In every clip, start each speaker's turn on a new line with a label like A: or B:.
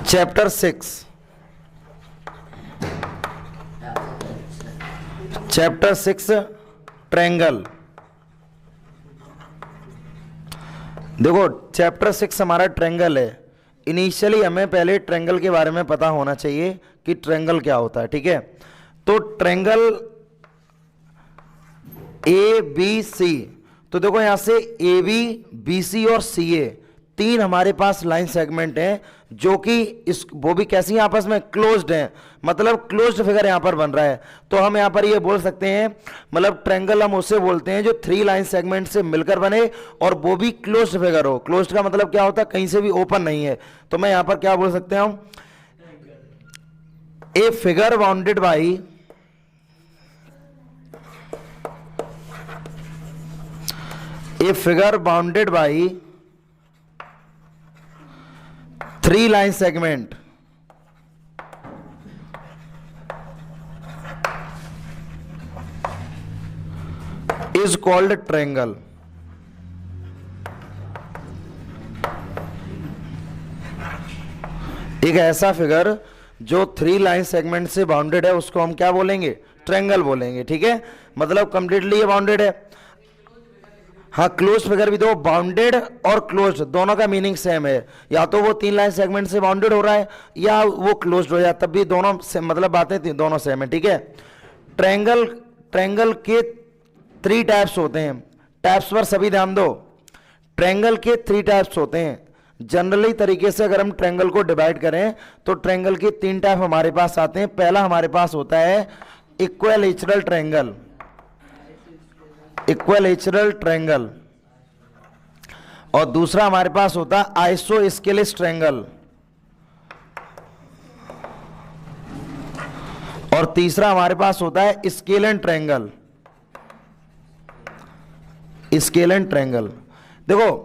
A: Chapter 6 triangle. देखो chapter 6 हमारा triangle है। इनिशियली हमें पहले ट्रायंगल के बारे में पता होना चाहिए कि ट्रायंगल क्या होता है, ठीक है। तो ट्रायंगल ए बी सी, तो देखो यहां से ए बी बी सी और सी ए तीन हमारे पास लाइन सेगमेंट हैं जो कि इस वो भी कैसी हैं, आपस में क्लोज्ड हैं, मतलब क्लोज्ड फिगर यहां पर बन रहा है। तो हम यहां पर ये बोल सकते हैं, मतलब ट्रायंगल हम उसे बोलते हैं जो थ्री लाइन सेगमेंट से मिलकर बने और वो भी क्लोज्ड फिगर हो। क्लोज्ड का मतलब क्या होता है, कहीं से भी ओपन नहीं है। तो मैं यहां पर क्या बोल सकते हैं, a figure bounded by three line segment is called triangle। एक ऐसा फिगर जो थ्री लाइन सेगमेंट से बाउंडेड है उसको हम क्या बोलेंगे, ट्रायंगल बोलेंगे, ठीक है। मतलब कंप्लीटली ये बाउंडेड है। हाँ, क्लोज फिगर भी दो, बाउंडेड और क्लोज्ड दोनों का मीनिंग सेम है। या तो वो तीन लाइन सेगमेंट से बाउंडेड हो रहा है या वो क्लोज्ड हो जाए, तब भी दोनों मतलब बातें दोनों सेम है, ठीक है। ट्रायंगल के थ्री टाइप्स होते हैं। टाइप्स पर सभी ध्यान दो। ट्रायंगल के थ्री टाइप्स होते हैं। जनरली तरीके से अगर हम ट्रायंगल को डिवाइड करें तो ट्रायंगल के तीन टाइप हमारे पास आते हैं। पहला हमारे पास होता है इक्विलैटरल ट्रायंगल, इक्विलैटरल ट्रायंगल, और दूसरा हमारे पास होता है आइसोस्केलेस ट्रायंगल, और तीसरा हमारे पास होता है स्केलेन ट्रायंगल। स्केलेन ट्रायंगल देखो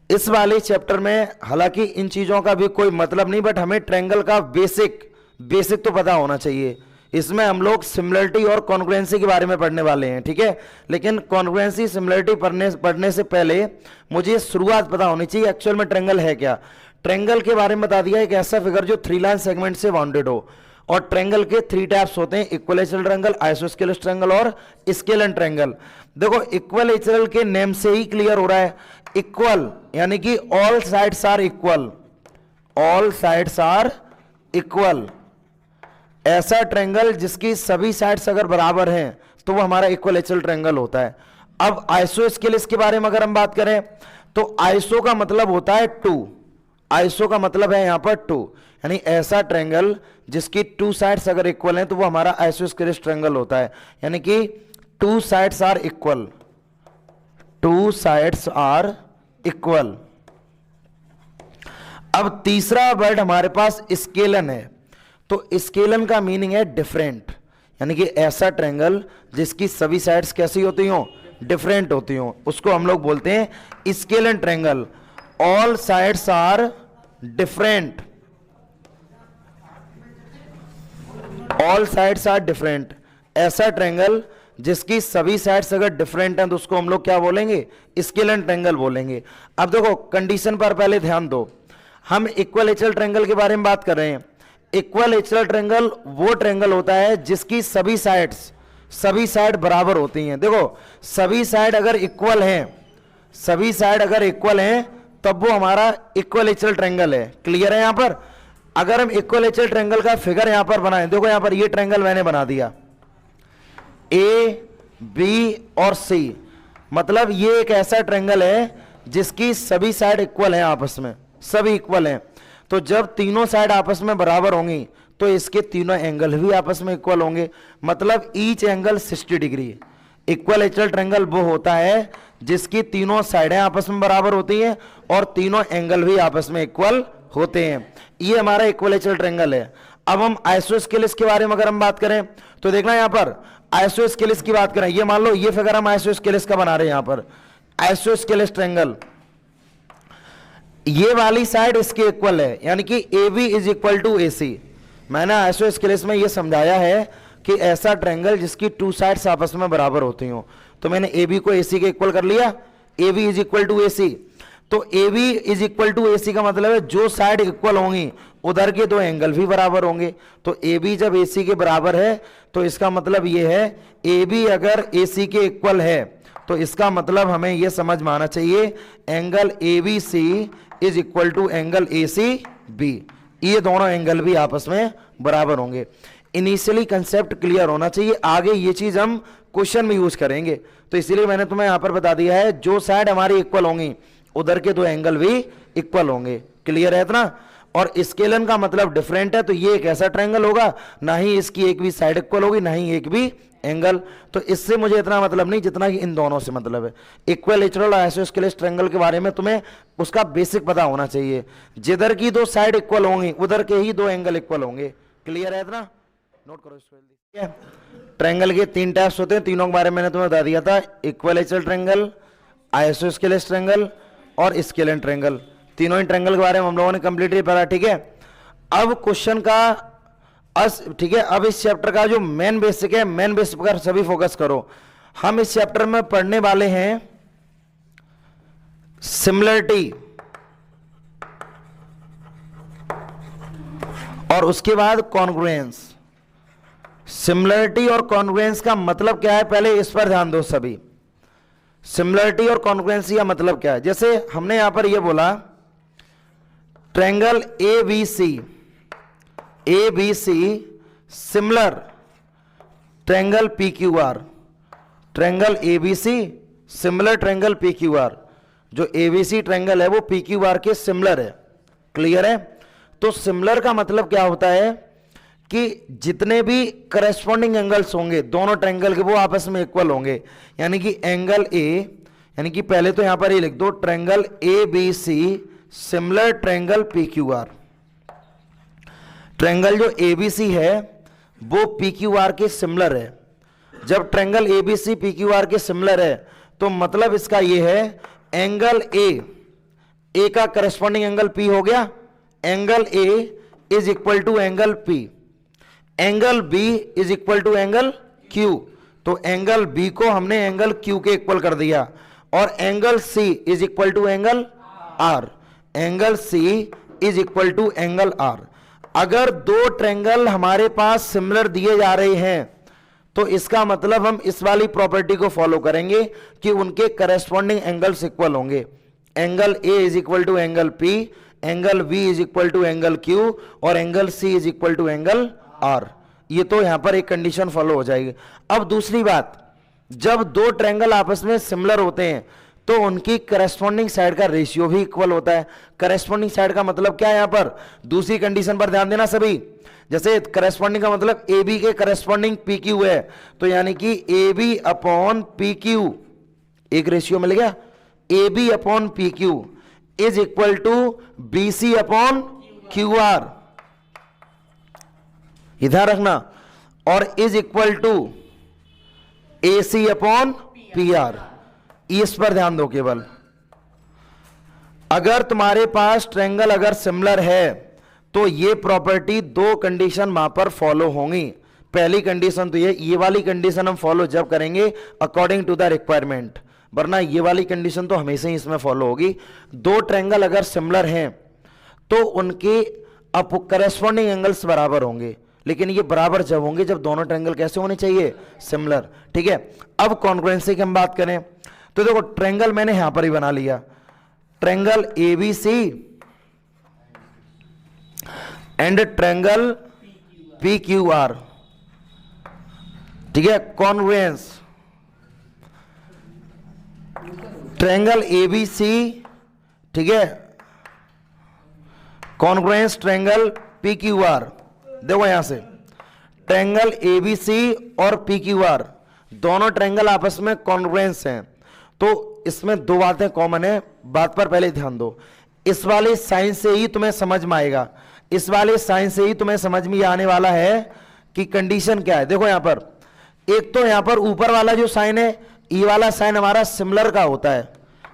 A: इस वाले चैप्टर में हालांकि इन चीजों का भी कोई मतलब नहीं, बट हमें ट्रायंगल का बेसिक तो पता होना चाहिए। इसमें हम लोग सिमिलरिटी और कॉन्ग्रुएंसी के बारे में पढ़ने वाले हैं, ठीक है। लेकिन कॉन्ग्रुएंसी सिमिलरिटी पढ़ने से पहले मुझे शुरुआत पता होनी चाहिए एक्चुअल में ट्रायंगल है क्या। ट्रायंगल के बारे में बता दिया, एक ऐसा फिगर जो थ्री लाइन सेगमेंट से बाउंडेड हो। और ट्रायंगल के थ्री टाइप्स होते हैं, इक्विलैटरल ट्रायंगल, आइसोस्केलेस ट्रायंगल और स्केलेन ट्रायंगल। देखो इक्विलैटरल के नेम से ही क्लियर हो रहा है, इक्वल यानी कि all sides are equal, all sides are equal. ऐसा ट्रायंगल जिसकी सभी साइड्स अगर बराबर हैं तो वो हमारा इक्विलैटरल ट्रायंगल होता है। अब आइसोस्केलेस के बारे में अगर हम बात करें तो आइसो का मतलब होता है टू, आइसो का मतलब है यहां पर टू, यानी ऐसा ट्रायंगल जिसकी टू साइड्स अगर इक्वल हैं तो वो हमारा आइसोस्केलेस ट्रायंगल होता है। यानी कि two sides are equal, two sides are equal. अब तीसरा वर्ड हमारे पास स्केलन है। तो स्केलन का मीनिंग है डिफरेंट, यानी कि ऐसा ट्रायंगल जिसकी सभी साइड्स कैसी होती हो, डिफरेंट होती हो, उसको हम लोग बोलते हैं scalene triangle. All sides are different, all sides are different. ऐसा ट्रायंगल जिसकी सभी साइड्स अगर डिफरेंट हैं तो उसको हम लोग क्या बोलेंगे, स्केलन ट्रायंगल बोलेंगे। अब देखो कंडीशन पर पहले ध्यान दो, हम इक्विलैटरल ट्रायंगल के बारे में बात कर रहे हैं। इक्विलैटरल ट्रायंगल वो ट्रायंगल होता है जिसकी सभी साइड बराबर होती हैं। देखो सभी साइड अगर इक्वल हैं, सभी साइड अगर इक्वल हैं तब वो हमारा इक्विलैटरल ट्रायंगल है। क्लियर है यहां पर। अगर हम इक्विलैटरल ट्रायंगल का फिगर यहां पर बनाएं, देखो यहां पर ये ट्रायंगल मैंने बना दिया, ए बी और सी, मतलब ये एक ऐसा ट्रायंगल है जिसकी सभी साइड इक्वल हैं, आपस में सभी इक्वल हैं। तो जब तीनों साइड आपस में बराबर होंगी तो इसके तीनों एंगल भी आपस में इक्वल होंगे, मतलब each angle 60 degree. Equilateral triangle वो होता है जिसकी तीनों साइडें आपस में बराबर होती हैं और तीनों एंगल भी आपस में इक्वल होते हैं। ये हमारा इक्विलैटरल ट्रायंगल है। अब हम आइसोस्केलेस के बारे में अगर हम बात करें तो देखना यहां पर आइसोस्केलेस की बात करें, ये मान लो ये फिगर हम आइसोस्केलेस का बना रहे हैं। यहां पर आइसोस्केलेस ट्रायंगल, ये वाली साइड इसके इक्वल है, यानी कि A B is equal to A C. मैंने आइसोस्केलेस में ये समझाया है कि ऐसा ट्रायंगल जिसकी टू साइड्स आपस में बराबर होती हो। तो मैंने ए बी को ए सी के इक्वल कर लिया, A B is equal to A C. तो A B is equal to A C का मतलब है जो साइड इक्वल होंगी उधर के दो एंगल भी बराबर होंगे। तो ए बी जब ए सी के बराबर है तो इसका मतलब ये है ए बी अगर ए सी के इक्वल है तो इसका मतलब हमें यह समझ में आना चाहिए angle A B C is equal to angle A C B, ये दोनों एंगल भी आपस में बराबर होंगे। इनिशियली कंसेप्ट क्लियर होना चाहिए, आगे ये चीज हम क्वेश्चन में यूज करेंगे। तो इसीलिए मैंने तुम्हें यहां पर बता दिया है जो साइड हमारी इक्वल होंगी उधर के दो एंगल भी इक्वल होंगे। क्लियर है इतना? और स्केलन का मतलब डिफरेंट है, तो ये एक ऐसा ट्रायंगल होगा ना ही इसकी एक भी साइड इक्वल होगी ना ही एक भी एंगल। तो इससे मुझे इतना मतलब नहीं जितना कि इन दोनों से मतलब है। इक्विलैटरल और आइसोस्केलेस ट्रायंगल के बारे में तुम्हें उसका बेसिक पता होना चाहिए, जिधर की दो साइड इक्वल होंगी उधर के ही दो एंगल इक्वल होंगे। क्लियर है इतना? नोट करो इसको जल्दी। ट्रायंगल के तीन टाइप्स होते हैं, तीनों के बारे में मैंने तुम्हें बता दिया था, इक्विलैटरल ट्रायंगल, आइसोस्केलेस ट्रायंगल और स्केलन ट्रायंगल। तीनों ही ट्रायंगल के बारे में हम लोगों ने कंप्लीटली पढ़ा। ठीक है, अब क्वेश्चन का ठीक है, अब इस चैप्टर का जो मेन बेसिक है, मेन बेसिक पर सभी फोकस करो। हम इस चैप्टर में पढ़ने वाले हैं सिमिलरिटी और उसके बाद कॉन्ग्रुएंस। सिमिलरिटी और कॉन्ग्रुएंस का मतलब क्या है, पहले इस पर ध्यान दो सभी। सिमिलरिटी और कॉन्ग्रुएंस का मतलब क्या है? जैसे हमने यहां पर यह बोला triangle A B C similar triangle P Q R, triangle A B C similar triangle P Q R. जो ए बी सी ट्रायंगल है वो पी क्यू आर के सिमिलर है। क्लियर है? तो सिमिलर का मतलब क्या होता है कि जितने भी करस्पॉन्डिंग एंगल्स होंगे दोनों ट्रायंगल के वो आपस में इक्वल होंगे। यानी कि एंगल ए, यानी कि पहले तो यहां पर ये लिख दो triangle A B C similar triangle P Q R. Triangle जो ए बी सी है वो पी क्यू आर के सिमिलर है। जब triangle A B C P Q R के सिमिलर है तो मतलब इसका ये है एंगल ए का करस्पॉन्डिंग एंगल पी हो गया, angle A is equal to angle P, angle B is equal to angle Q. तो एंगल बी को हमने एंगल क्यू के इक्वल कर दिया और angle C is equal to angle R, angle C is equal to angle R. अगर दो triangle हमारे पास सिमिलर दिए जा रहे हैं तो इसका मतलब हम इस वाली प्रॉपर्टी को फॉलो करेंगे कि उनके करस्पॉन्डिंग एंगल्स इक्वल होंगे। Angle A is equal to angle P, angle B is equal to angle Q और angle C is equal to angle R. ये तो यहां पर एक कंडीशन फॉलो हो जाएगी। अब दूसरी बात, जब दो ट्रायंगल आपस में सिमिलर होते हैं तो उनकी करस्पॉन्डिंग साइड का रेशियो भी इक्वल होता है। करस्पॉन्डिंग साइड का मतलब क्या है? यहां पर दूसरी कंडीशन पर ध्यान देना सभी। जैसे करस्पॉन्डिंग का मतलब ए बी के करस्पॉन्डिंग पी क्यू है, तो यानी कि A B upon P Q एक रेशियो मिल गया, A B upon P Q is equal to B C upon Q R, इधर रखना, और is equal to A C upon P R. इस पर ध्यान दो केवल। अगर तुम्हारे पास ट्रायंगल अगर सिमिलर है तो ये प्रॉपर्टी दो कंडीशन वहां पर फॉलो होंगी। पहली कंडीशन तो ये वाली कंडीशन हम फॉलो जब करेंगे अकॉर्डिंग टू द रिक्वायरमेंट, वरना ये वाली कंडीशन तो हमेशा ही इसमें फॉलो होगी। दो ट्रायंगल अगर सिमिलर हैं तो उनके करस्पॉन्डिंग एंगल्स बराबर होंगे, लेकिन ये बराबर जब होंगे जब दोनों ट्रायंगल कैसे होने चाहिए? सिमिलर। ठीक है, अब कॉन्ग्रुएंसी की हम बात करें तो देखो ट्रायंगल मैंने यहां पर ही बना लिया, triangle A B C and triangle P Q R. ठीक है, congruence triangle A B C, ठीक है, congruence triangle P Q R. देखो यहां से ट्रायंगल ए बी सी और पी क्यू आर दोनों ट्रायंगल आपस में कॉन्ग्रुएंस हैं, तो इसमें दो बातें कॉमन है। बात पर पहले ध्यान दो, इस वाले साइन से ही तुम्हें समझ में आएगा, इस वाले साइन से ही तुम्हें समझ में आने वाला है कि कंडीशन क्या है। देखो यहां पर एक तो यहां पर ऊपर वाला जो साइन है, ये वाला साइन हमारा सिमिलर का होता है,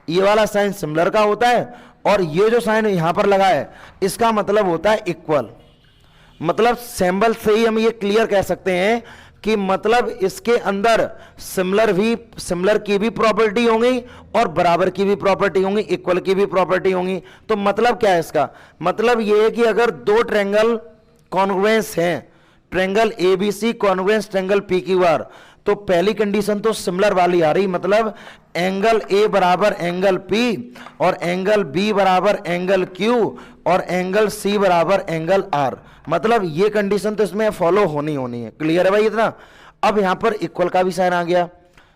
A: ये वाला साइन सिमिलर का होता है, और ये जो साइन यहां पर लगा है इसका मतलब होता है इक्वल। मतलब सिंबल से ही हम ये क्लियर कह सकते हैं कि मतलब इसके अंदर सिमिलर की भी प्रॉपर्टी होंगी और बराबर की भी प्रॉपर्टी होंगी, इक्वल की भी प्रॉपर्टी होंगी। तो मतलब क्या है इसका? मतलब ये है कि अगर दो ट्रायंगल कॉन्ग्रुएंस हैं, triangle ABC congruence triangle PQR, तो पहली कंडीशन तो सिमिलर वाली आ रही, मतलब एंगल ए बराबर एंगल पी और एंगल बी बराबर एंगल क्यू और एंगल सी बराबर एंगल आर। मतलब ये कंडीशन तो इसमें फॉलो होनी है। क्लियर है भाई इतना? अब यहां पर इक्वल का भी साइन आ गया।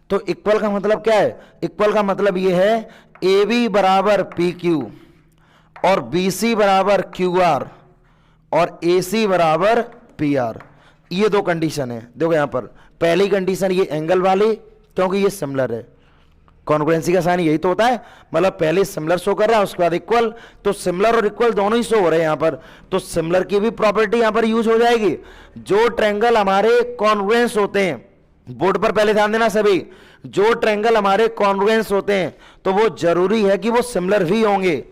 A: तो इक्वल का मतलब क्या है? इक्वल का मतलब ये है ए बी बराबर पी क्यू और बी सी बराबर क्यू आर और ए सी बराबर पी आर। ये दो कंडीशन है। देखो यहां पर पहली कंडीशन ये एंगल वाली, क्योंकि ये सिमिलर है। कॉन्ग्रुएंसी का साइन यही तो होता है, मतलब पहले सिमिलर शो कर रहा है उसके बाद इक्वल, तो सिमिलर और इक्वल दोनों ही शो हो रहे हैं यहां पर। तो सिमिलर की भी प्रॉपर्टी यहां पर यूज हो जाएगी। जो ट्रायंगल हमारे कॉन्ग्रुएंस होते हैं, बोर्ड पर पहले ध्यान देना सभी, जो ट्रायंगल हमारे कॉन्ग्रुएंस होते हैं तो वो जरूरी है कि वो सिमिलर भी होंगे।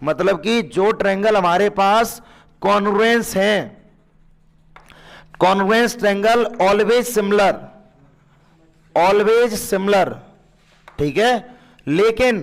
A: मतलब कि जो ट्रायंगल हमारे पास कॉन्ग्रुएंस हैं, कॉन्ग्रुएंस ट्रायंगल ऑलवेज सिमिलर, ठीक है। लेकिन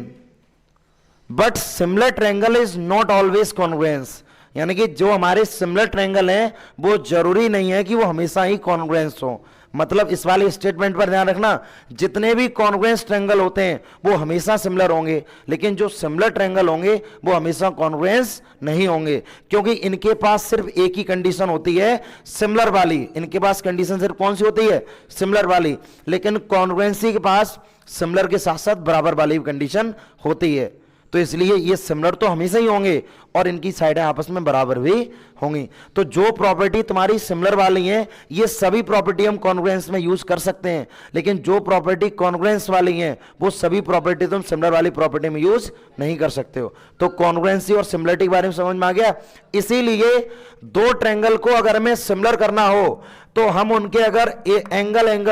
A: but similar triangle is not always congruence, यानी कि जो हमारे सिमिलर ट्रायंगल हैं वो जरूरी नहीं है कि वो हमेशा ही कॉन्ग्रुएंस हो। मतलब इस वाले स्टेटमेंट पर ध्यान रखना, जितने भी कॉन्ग्रुएंस ट्रायंगल होते हैं वो हमेशा सिमिलर होंगे, लेकिन जो सिमिलर ट्रायंगल होंगे वो हमेशा कॉन्ग्रुएंस नहीं होंगे, क्योंकि इनके पास सिर्फ एक ही कंडीशन होती है, सिमिलर वाली। इनके पास कंडीशन सिर्फ कौन सी होती है? सिमिलर वाली। लेकिन कॉन्ग्रुएंसी के पास सिमिलर के साथ साथ बराबर वाली कंडीशन होती है। तो इसलिए ये सिमिलर तो हमेशा ही होंगे और इनकी साइडें आपस में बराबर भी होंगी। तो जो प्रॉपर्टी तुम्हारी सिमिलर वाली है, ये सभी प्रॉपर्टी हम कॉन्ग्रुएंस में यूज कर सकते हैं, लेकिन जो प्रॉपर्टी कॉन्ग्रुएंस वाली है वो सभी प्रॉपर्टी तुम सिमिलर वाली प्रॉपर्टी में यूज नहीं कर सकते हो। तो कॉन्ग्रुएंसी और सिमिलरिटी के बारे में समझ में आ गया। इसीलिए दो ट्रायंगल को अगर हमें सिमिलर करना हो तो हम उनके अगर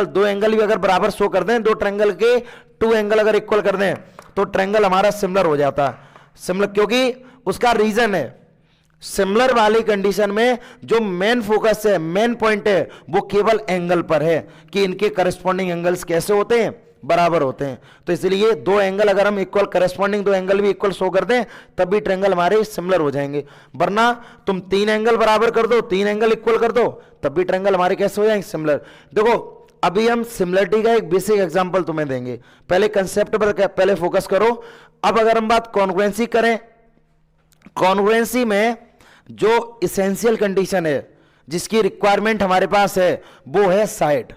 A: दो एंगल भी अगर बराबर शो कर दें, दो ट्रायंगल के टू एंगल अगर इक्वल कर दें तो ट्रायंगल हमारा सिमिलर हो जाता है। सिमिलर क्योंकि उसका रीजन है, सिमिलर वाली कंडीशन में जो मेन फोकस है, मेन पॉइंट है, वो केवल एंगल पर है कि इनके करस्पॉन्डिंग एंगल्स कैसे होते हैं? बराबर होते हैं। तो इसलिए दो एंगल अगर हम इक्वल, करस्पॉन्डिंग दो एंगल भी इक्वल शो कर दें तब भी ट्रायंगल हमारे सिमिलर हो जाएंगे। वरना तुम तीन एंगल बराबर कर दो, तीन एंगल इक्वल कर दो, तब भी ट्रायंगल हमारे कैसे हो जाएंगे? सिमिलर। देखो अभी हम सिमिलरिटी का एक बेसिक एग्जांपल तुम्हें देंगे, पहले कंसेप्ट पर पहले फोकस करो। अब अगर हम बात कॉन्ग्रुएंसी करें, कॉन्ग्रुएंसी में जो इसेंशियल कंडीशन है, जिसकी रिक्वायरमेंट हमारे पास है, वो है साइड।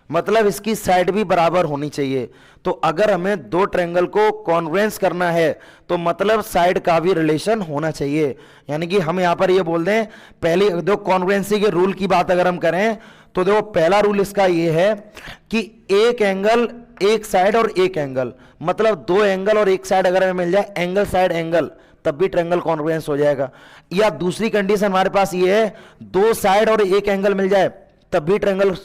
A: मतलब इसकी साइड भी बराबर होनी चाहिए। तो अगर हमें दो ट्रायंगल को कॉन्ग्रुएंस करना है तो मतलब साइड का भी रिलेशन होना चाहिए। यानी कि हम यहां पर ये बोल दें, पहले दो कॉन्ग्रुएंसी के रूल की बात अगर हम करें तो देखो पहला रूल इसका ये है कि एक एंगल एक साइड और एक एंगल, मतलब दो एंगल और एक साइड अगर हमें मिल जाए, एंगल साइड एंगल, तब भी ट्रायंगल कॉन्ग्रुएंस हो जाएगा। या दूसरी कंडीशन हमारे पास ये है, दो साइड और एक एंगल मिल जाए तब भी ट्रायंगल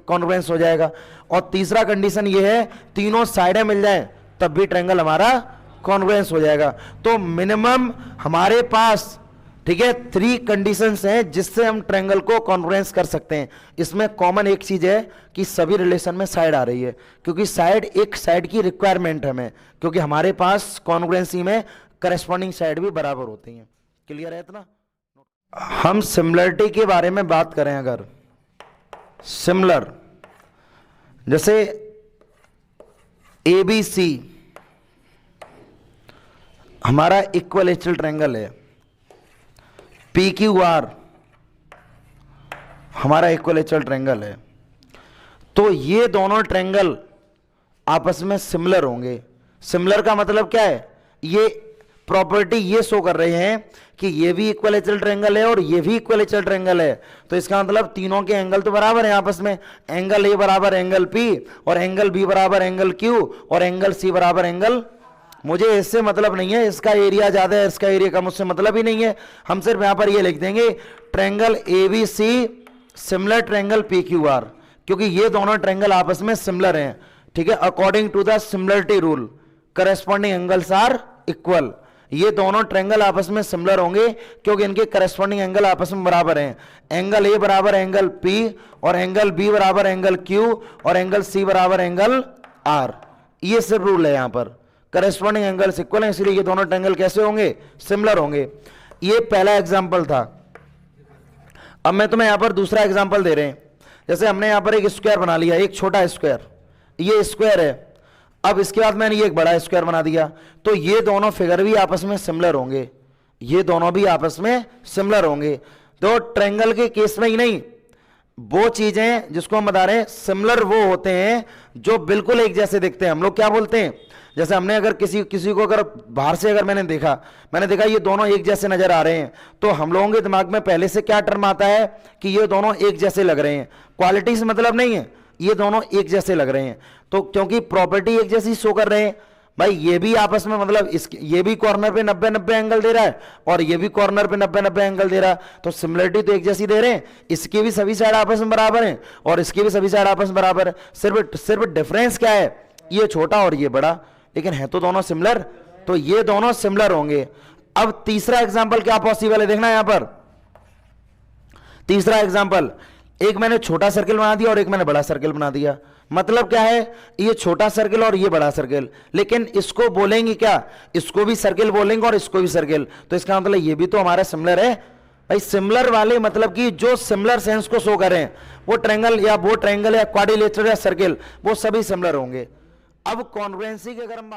A: कॉन्ग्रुएंस हो जाएगा। और तीसरा कंडीशन ये है, तीनों साइडें मिल जाए तब भी ट्रायंगल हमारा कॉन्ग्रुएंस हो जाएगा। तो मिनिमम हमारे पास, ठीक है, 3 कंडीशंस हैं जिससे हम ट्रायंगल को कॉन्ग्रुएंस कर सकते हैं। इसमें कॉमन एक चीज है कि सभी रिलेशन में साइड आ रही है, क्योंकि साइड, एक साइड की रिक्वायरमेंट हमें, क्योंकि हमारे पास कॉन्ग्रुएंसी में करस्पॉन्डिंग साइड भी बराबर होती हैं। क्लियर है इतना? हम सिमिलरिटी के बारे में बात करें, अगर सिमिलर, जैसे ABC हमारा इक्विलैटरल ट्रायंगल है, PQR हमारा इक्विलैटरल ट्रायंगल है, तो ये दोनों ट्रायंगल आपस में सिमिलर होंगे। सिमिलर का मतलब क्या है? ये प्रॉपर्टी ये शो कर रहे हैं कि ये भी इक्विलैटरल ट्रायंगल है और ये भी इक्विलैटरल ट्रायंगल है। तो इसका मतलब तीनों के एंगल तो बराबर है आपस में, एंगल A बराबर एंगल P और एंगल B बराबर एंगल Q और एंगल C बराबर एंगल, मुझे इससे मतलब नहीं है, इसका एरिया ज्यादा है इसका एरिया कम, मुझसे मतलब ही नहीं है। हम सिर्फ यहां पर ये लिख देंगे triangle ABC similar triangle PQR, क्योंकि ये दोनों ट्रायंगल आपस में सिमिलर हैं। ठीक है, according to the similarity rule corresponding angles are equal. ये दोनों ट्रायंगल आपस में सिमिलर होंगे क्योंकि इनके करस्पॉन्डिंग एंगल आपस में बराबर हैं। एंगल ए बराबर एंगल पी, और एंगल बी बराबर एंगल क्यू, और एंगल सी बराबर एंगल आर। ये सिर्फ रूल है, यहां पर करस्पॉन्डिंग एंगल्स इक्वल हैं, इसलिए ये दोनों ट्रायंगल कैसे होंगे, सिमिलर होंगे। ये पहला एग्जाम्पल था। अब मैं तुम्हें यहां पर दूसरा एग्जाम्पल दे रहे हैं। जैसे हमने यहां पर एक स्क्वायर बना लिया, एक छोटा स्क्वायर, ये स्क्वायर है। अब इसके बाद मैंने ये एक बड़ा स्क्वायर बना दिया, तो ये दोनों फिगर भी आपस में सिमिलर होंगे, ये दोनों भी आपस में सिमिलर होंगे। तो ट्रायंगल के केस में ही नहीं, वो चीजें जिसको हम बता रहे हैं सिमिलर वो होते हैं जो बिल्कुल एक जैसे दिखते हैं। हम लोग क्या बोलते हैं, जैसे हमने अगर किसी को अगर बाहर से अगर मैंने देखा ये दोनों एक जैसे नजर आ रहे हैं, तो हम लोगों के दिमाग में पहले से क्या टर्म आता है कि ये दोनों एक जैसे लग रहे हैं। क्वालिटी से मतलब नहीं है, ये दोनों एक जैसे लग रहे हैं, तो क्योंकि प्रॉपर्टी एक जैसी शो कर रहे हैं। भाई ये भी आपस में मतलब ये भी कॉर्नर पे 90-90 एंगल दे रहा है, और ये भी कॉर्नर पे 90-90 एंगल दे रहा है, तो सिमिलरिटी तो एक जैसी दे रहे हैं। इसकी भी सभी साइड आपस में बराबर हैं, और इसकी भी सभी साइड आपस में बराबर है। सिर्फ डिफरेंस क्या है, ये छोटा और ये बड़ा, लेकिन है तो दोनों सिमिलर, तो ये दोनों सिमिलर होंगे। अब तीसरा एग्जाम्पल क्या पॉसिबल है, देखना यहां पर तीसरा एग्जाम्पल, एक मैंने छोटा सर्किल बना दिया और एक मैंने बड़ा सर्किल बना दिया। मतलब क्या है, ये छोटा सर्किल और ये बड़ा सर्किल, लेकिन इसको बोलेंगे क्या, इसको भी सर्किल बोलेंगे और इसको भी सर्किल, तो इसका मतलब ये भी तो हमारा सिमिलर है। भाई सिमिलर वाले मतलब कि जो सिमिलर सेंस को शो करें, वो ट्रायंगल या क्वाड्रिलेटरल या सर्किल, वो सभी सिमिलर होंगे। अब कॉन्ग्रुएंसी की अगर हम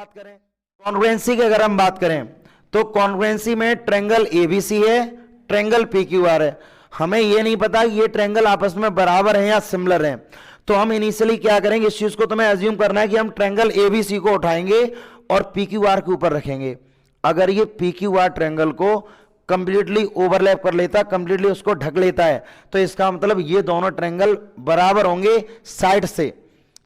A: बात करें, तो कॉन्ग्रुएंसी में ट्रायंगल एबीसी है, ट्रायंगल पीक्यूआर है। हमें यह नहीं पता कि ये ट्रायंगल आपस में बराबर हैं या सिमिलर हैं, तो हम इनिशियली क्या करेंगे, इस चीज को तुम्हें अज्यूम करना है कि हम ट्रायंगल एबीसी को उठाएंगे और पीक्यूआर के ऊपर रखेंगे। अगर ये पीक्यूआर ट्रायंगल को कंप्लीटली ओवरलैप कर लेता, कंप्लीटली उसको ढक लेता है, तो इसका मतलब ये दोनों ट्रायंगल बराबर होंगे साइड से।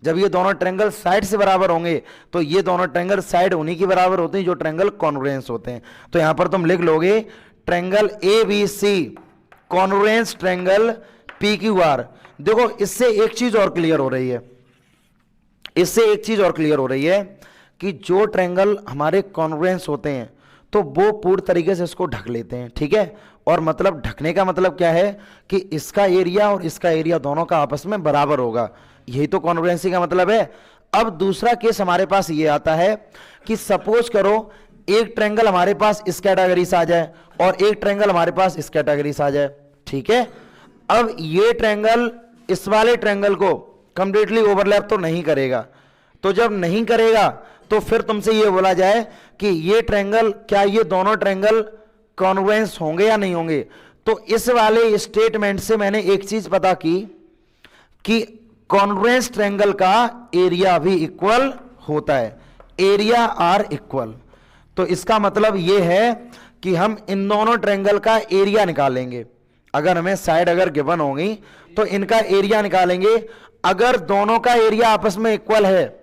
A: जब ये दोनों ट्रायंगल साइड से बराबर होंगे, तो ये दोनों ट्रायंगल साइड उन्हीं की बराबर होते हैं जो ट्रायंगल कॉन्ग्रुएंस होते हैं। तो यहां पर तुम लिख लोगे triangle ABC congruence triangle PQR. देखो इससे एक चीज और क्लियर हो रही है, कि जो ट्रायंगल हमारे कॉन्ग्रुएंस होते हैं तो वो पूर्ण तरीके से इसको ढक लेते हैं, ठीक है। और मतलब ढकने का मतलब क्या है कि इसका एरिया और इसका एरिया दोनों का आपस में बराबर होगा, यही तो कॉन्ग्रुएंसी का मतलब है। अब दूसरा केस हमारे पास ये आता है कि सपोज करो एक ट्रायंगल हमारे पास इस कैटेगरी से आ जाए और एक ट्रायंगल हमारे पास इस कैटेगरी से आ जाए, ठीक है। अब ये ट्रायंगल इस वाले ट्रायंगल को कंप्लीटली ओवरलैप तो नहीं करेगा, तो जब नहीं करेगा तो फिर तुमसे ये बोला जाए कि ये ट्रायंगल, क्या ये दोनों ट्रायंगल कॉन्ग्रुएंस होंगे या नहीं होंगे। तो इस वाले स्टेटमेंट से मैंने एक चीज पता की कि कॉन्ग्रुएंस ट्रायंगल का एरिया भी इक्वल होता है, एरिया आर इक्वल। तो इसका मतलब ये है कि हम इन दोनों ट्रायंगल का एरिया निकालेंगे। अगर हमें साइड अगर गिवन होगी तो इनका एरिया निकालेंगे। अगर दोनों का एरिया आपस में इक्वल है,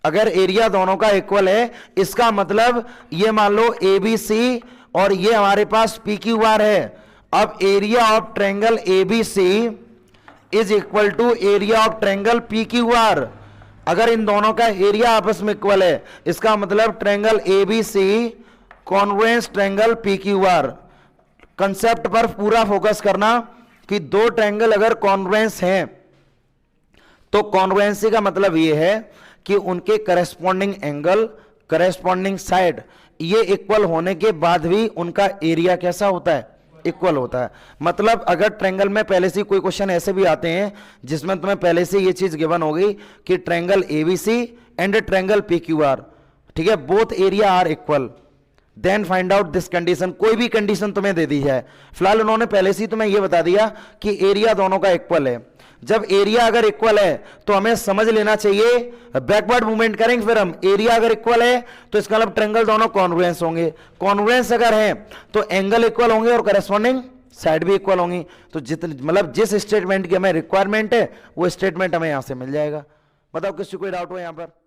A: अगर एरिया दोनों का इक्वल है, इसका मतलब ये मान लो एबीसी और ये हमारे पास पीक्यूआर है। अब area of triangle ABC is equal to area of triangle PQR. अगर इन दोनों का एरिया आपस में इक्वल है, इसका मतलब triangle ABC congruence triangle PQR. Concept पर पूरा फोकस करना कि दो ट्रायंगल अगर कॉन्ग्रुएंस हैं तो कॉन्ग्रुएंसी का मतलब यह है कि उनके करस्पॉन्डिंग एंगल, करस्पॉन्डिंग साइड ये इक्वल होने के बाद भी उनका एरिया कैसा होता है, इक्वल होता है। मतलब अगर ट्रायंगल में पहले से कोई क्वेश्चन ऐसे भी आते हैं जिसमें तुम्हें पहले से ये चीज गिवन होगी कि triangle ABC and triangle PQR, ठीक है, both area are equal, then find out this condition. कोई भी कंडीशन तुम्हें दे दी है, फिलहाल उन्होंने पहले से ही तुम्हें यह बता दिया कि एरिया दोनों का इक्वल है। जब एरिया अगर इक्वल है तो हमें समझ लेना चाहिए, बैकवर्ड मूवमेंट करेंगे फिर हम, एरिया अगर इक्वल है तो इसका मतलब ट्रायंगल दोनों कॉन्ग्रुएंस होंगे। कॉन्ग्रुएंस अगर है तो एंगल इक्वल होंगे और करस्पॉन्डिंग साइड भी इक्वल होंगी। तो जितने मतलब जिस स्टेटमेंट की हमें रिक्वायरमेंट है वो स्टेटमेंट हमें यहां से मिल जाएगा। बताओ किसी कोई डाउट हो यहां पर?